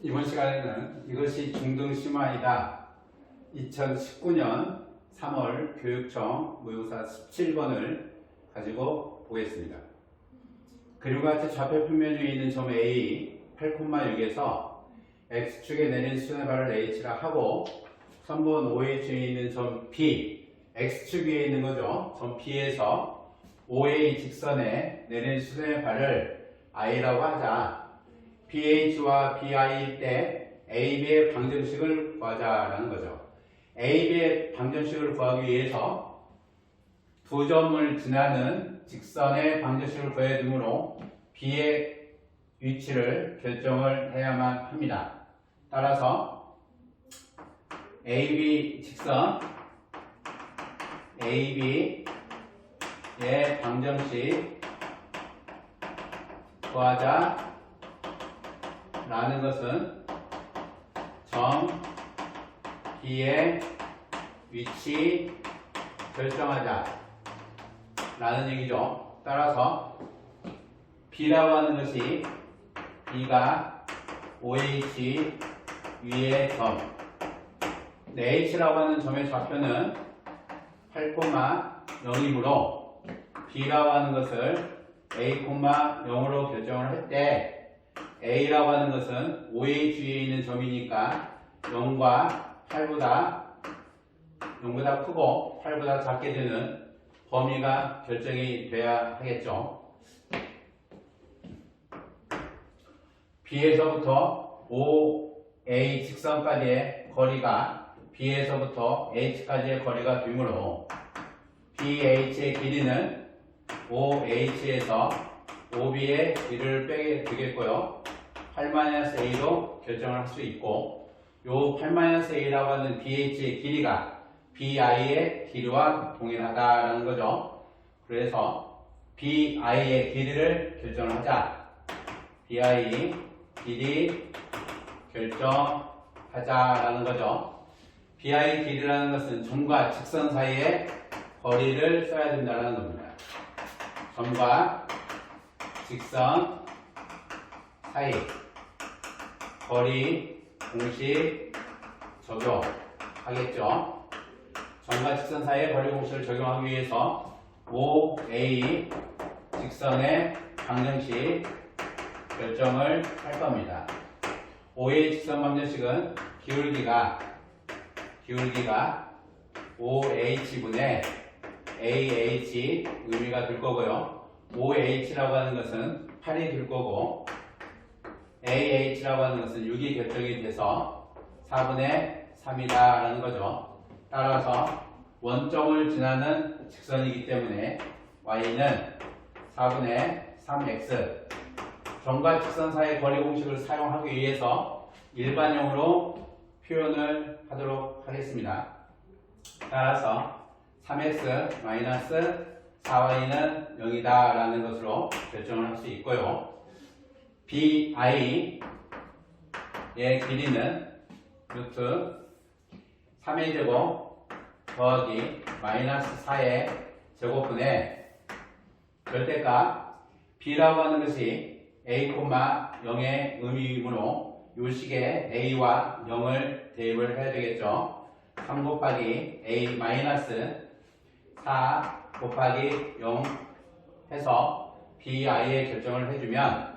이번 시간에는 이것이 중등심화이다 2019년 3월 교육청 모의고사 17번을 가지고 보겠습니다. 그림과 같이 좌표 평면 위에 있는 점 A 8,6에서 X축에 내린 수선의 발을 H라 하고 선분 OH에 있는 점 B X축 위에 있는 거죠. 점 B에서 OA 직선에 내린 수선의 발을 I라고 하자. BH와 BI일 때 AB의 방정식을 구하자라는 거죠. AB의 방정식을 구하기 위해서 두 점을 지나는 직선의 방정식을 구해야 되므로 B의 위치를 결정을 해야만 합니다. 따라서 AB 직선 AB의 방정식 구하자 라는 것은 점 B의 위치 결정하자 라는 얘기죠. 따라서 B라고 하는 것이 B가 OH 위의 점 H라고 하는 점의 좌표는 8,0이므로 B라고 하는 것을 A,0으로 결정을 할 때 A라고 하는 것은 OH 위에 있는 점이니까 0과 8보다 크고 8보다 작게 되는 범위가 결정이 돼야 하겠죠. B에서부터 OA 직선까지의 거리가 B에서부터 H까지의 거리가 되므로 BH의 길이는 OH에서 OB의 길이를 빼게 되겠고요. 8-A로 결정을 할 수 있고 요 8-A라고 하는 BH의 길이가 BI의 길이와 동일하다라는 거죠. 그래서 BI의 길이를 결정을 하자. BI 길이 결정하자라는 거죠. BI 길이라는 것은 점과 직선 사이의 거리를 써야 된다는 겁니다. 점과 직선 사이 거리 공식 적용하겠죠. 점과 직선 사이의 거리 공식을 적용하기 위해서 OA 직선의 방정식 결정을 할 겁니다. OA 직선 방정식은 기울기가 OH분의 AH 의미가 될 거고요. OH라고 하는 것은 8이 될 거고 AH라고 하는 것은 6이 결정이 돼서 4분의 3이다 라는 거죠. 따라서 원점을 지나는 직선이기 때문에 Y는 4분의 3X 점과 직선 사이의 거리 공식을 사용하기 위해서 일반형으로 표현을 하도록 하겠습니다. 따라서 3X 마이너스 4Y는 0이다 라는 것으로 결정을 할 수 있고요. BI의 길이는 루트 3의 제곱 더하기 마이너스 4의 제곱분의 절대값 B라고 하는 것이 A,0의 의미이므로 요 식에 A와 0을 대입을 해야 되겠죠. 3 곱하기 A 마이너스 4 곱하기 0 해서 BI의 결정을 해주면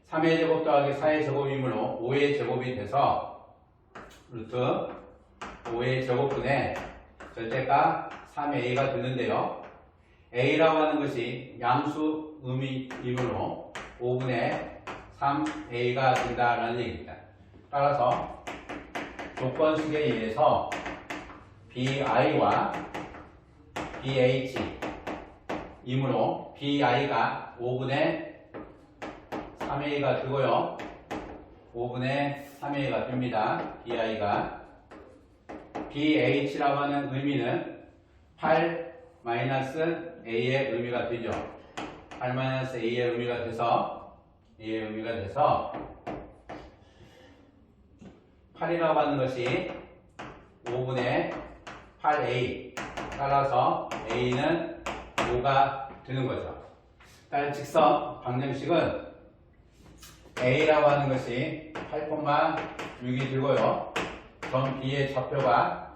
3의 제곱 더하기 4의 제곱이므로 5의 제곱이 돼서 루트 5의 제곱분의 절대값 3A가 되는데요. A라고 하는 것이 양수 의미이므로 5분의 3A가 된다라는 얘기입니다. 따라서 조건식에 의해서 BI와 BH 이므로 BI가 5분의 3A가 되고요. 5분의 3A가 됩니다. BI가 BH라고 하는 의미는 8-A의 의미가 되죠. 8-A의 의미가 돼서 8이라고 하는 것이 5분의 8A 따라서 A는 5가 되는 거죠. 따라 직선 방정식은 A라고 하는 것이 8,6이 되고요. 점 B의 좌표가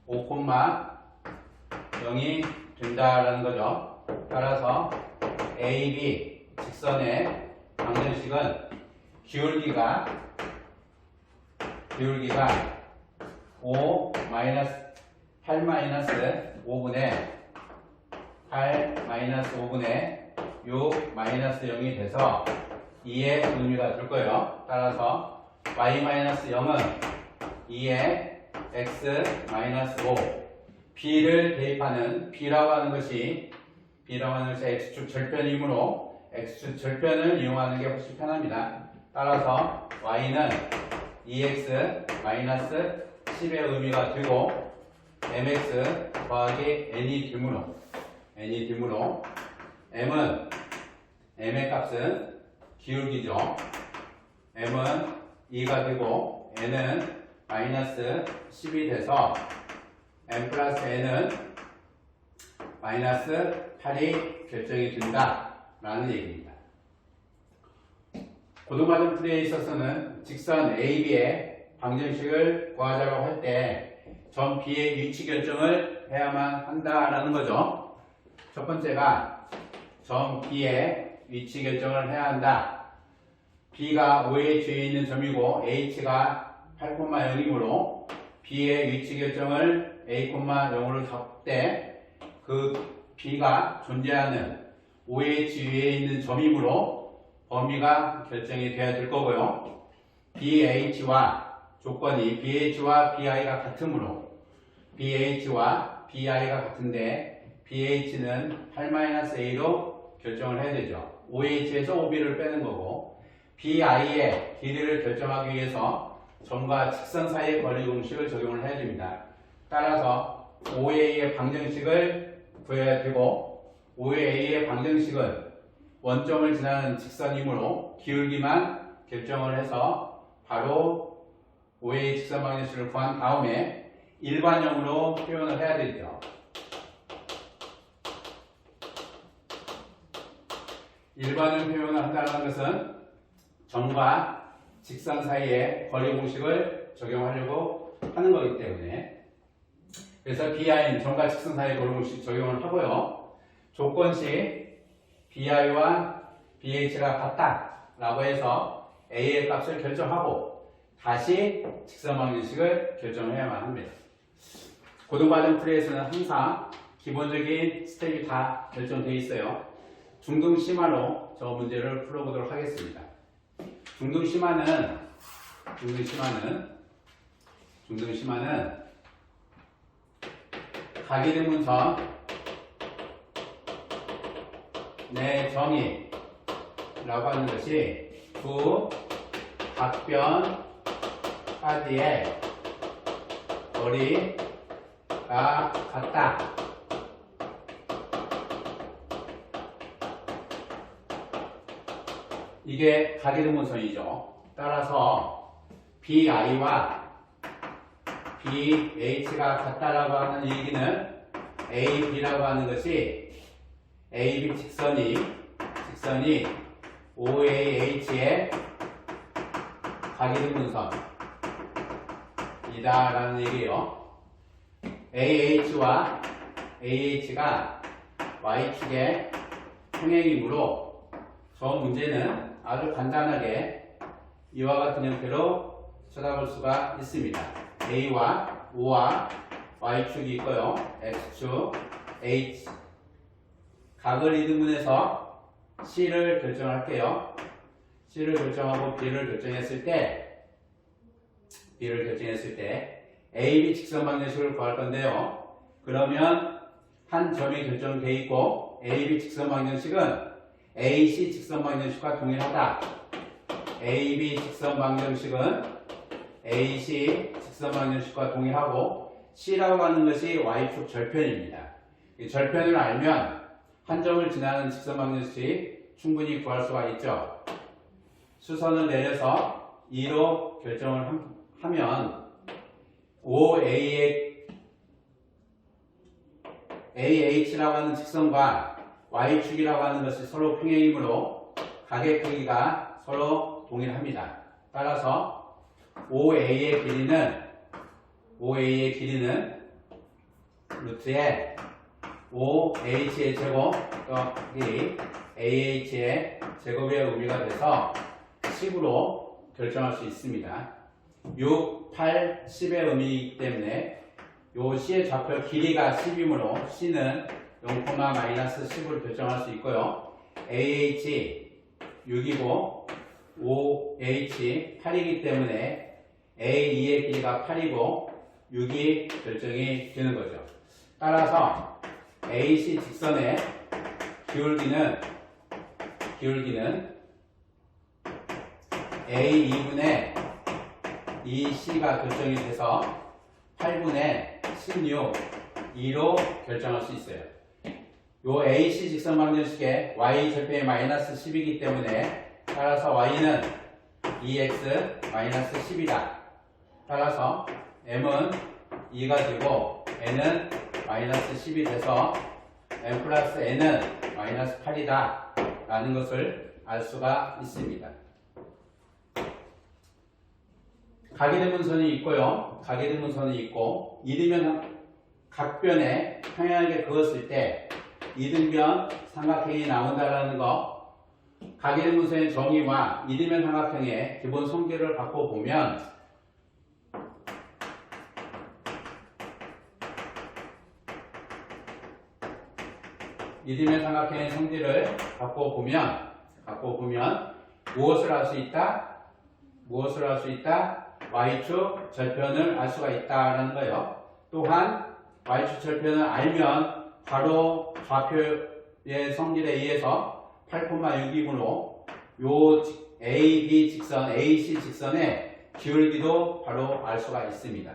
5,0이 된다라는 거죠. 따라서 AB 직선의 방정식은 기울기가 5 8 5분의 6 0이 돼서 2의 의미가 될 거예요. 따라서 y-0은 2의 x-5 b를 대입하는 b라고 하는 것이 x축 절편이므로 x축 절편을 이용하는 게 훨씬 편합니다. 따라서 y는 2x-10의 의미가 되고 mx 더하기 n이 되므로 m의 값은 기울기죠. m은 2가 되고 n은 마이너스 10이 돼서 m 플러스 n은 마이너스 8이 결정이 된다 라는 얘기입니다. 고등과정 풀이에 있어서는 직선 AB의 방정식을 구하자고 할 때 점 B의 위치 결정을 해야만 한다라는 거죠. 첫 번째가 점 B의 위치 결정을 해야 한다. B가 OH에 있는 점이고 H가 8,0이므로 B의 위치 결정을 A,0으로 잡을 때 그 B가 존재하는 OH 위에 있는 점이므로 범위가 결정이 돼야 될 거고요. BH와 조건이 BH와 BI가 같으므로 BH와 BI가 같은데 BH는 8-A로 결정을 해야 되죠. OH에서 OB를 빼는 거고 BI의 길이를 결정하기 위해서 점과 직선 사이의 거리 공식을 적용을 해야 됩니다. 따라서 OA의 방정식을 구해야 되고 OA의 방정식은 원점을 지나는 직선이므로 기울기만 결정을 해서 바로 OA 직선 방정식을 구한 다음에 일반형으로 표현을 해야 되죠. 일반형 표현을 한다는 것은 점과 직선 사이의 거리 공식을 적용하려고 하는 거기 때문에 그래서 BI는 점과 직선 사이의 거리 공식 적용을 하고요. 조건식 BI와 BH가 같다 라고 해서 A의 값을 결정하고 다시 직선 방정식을 결정해야만 합니다. 고등과정 풀이에서는 항상 기본적인 스텝이 다 결정되어 있어요. 중등심화로 저 문제를 풀어보도록 하겠습니다. 중등심화는 각이등분선 내 정의라고 하는 것이 두 각변 사이의 거리가 같다. 이게 각이등분선이죠. 따라서 BI와 BH가 같다라고 하는 얘기는 AB라고 하는 것이 AB 직선이 OAH의 각이등분선이다 라는 얘기예요. AH와 AH가 Y축의 평행이므로 저 문제는 아주 간단하게 이와 같은 형태로 쳐다볼 수가 있습니다. A와 O와 Y축이 있고요. X축, H 각을 이등분해서 C를 결정할게요. C를 결정하고 B를 결정했을 때 AB 직선 방정식을 구할 건데요. 그러면 한 점이 결정되어 있고 AB 직선 방정식은 AC 직선 방정식과 동일하다. AB 직선 방정식은 AC 직선 방정식과 동일하고 C라고 하는 것이 Y축 절편입니다. 이 절편을 알면 한 점을 지나는 직선 방정식 충분히 구할 수가 있죠. 수선을 내려서 2로 결정을 하면 AH라고 하는 직선과 Y축이라고 하는 것이 서로 평행이므로 각의 크기가 서로 동일합니다. 따라서 OA의 길이는 루트에 OH의 제곱 더하기 AH의 제곱의 의미가 돼서 10으로 결정할 수 있습니다. 6, 8, 10의 의미이기 때문에 요 C의 좌표 길이가 10이므로 C는 0,-10을 결정할 수 있고요. AH 6이고 OH 8이기 때문에 A2의 길이가 8이고 6이 결정이 되는 거죠. 따라서 AC 직선의 기울기는 A2분의 2C가 결정이 돼서 8분의 16, 2로 결정할 수 있어요. 요 AC 직선 방정식의 y 절편이 마이너스 10이기 때문에 따라서 y는 2x 마이너스 10이다. 따라서 m은 2가 되고 n은 마이너스 10이 돼서 m 플러스 n은 마이너스 8이다 라는 것을 알 수가 있습니다. 가계대문선이 있고요. 가계대문선이 있고 이등변 각변에 평행하게 그었을 때 이등변 삼각형이 나온다라는 거, 가계대문선의 정의와 이등변 삼각형의 기본 성질을 갖고 보면 이등변 삼각형의 성질을 갖고 보면 무엇을 알 수 있다? y축 절편을 알 수가 있다라는 거예요. 또한 y축 절편을 알면 바로 좌표의 성질에 의해서 8,6이므로 요 AB 직선, AC 직선의 기울기도 바로 알 수가 있습니다.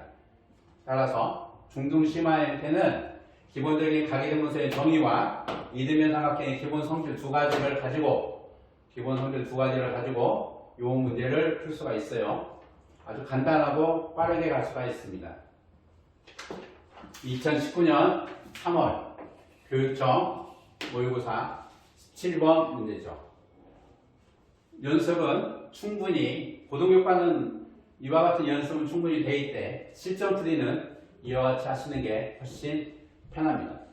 따라서 중등심화 형태는 기본적인 가계대문선의 정의와 이등변 삼각형의 기본 성질 두 가지를 가지고 이 문제를 풀 수가 있어요. 아주 간단하고 빠르게 갈 수가 있습니다. 2019년 3월 교육청 모의고사 17번 문제죠. 연습은 충분히, 고등교과는 이와 같은 연습은 충분히 돼 있대. 실전 풀이는 이와 같이 하시는 게 훨씬 편합니다.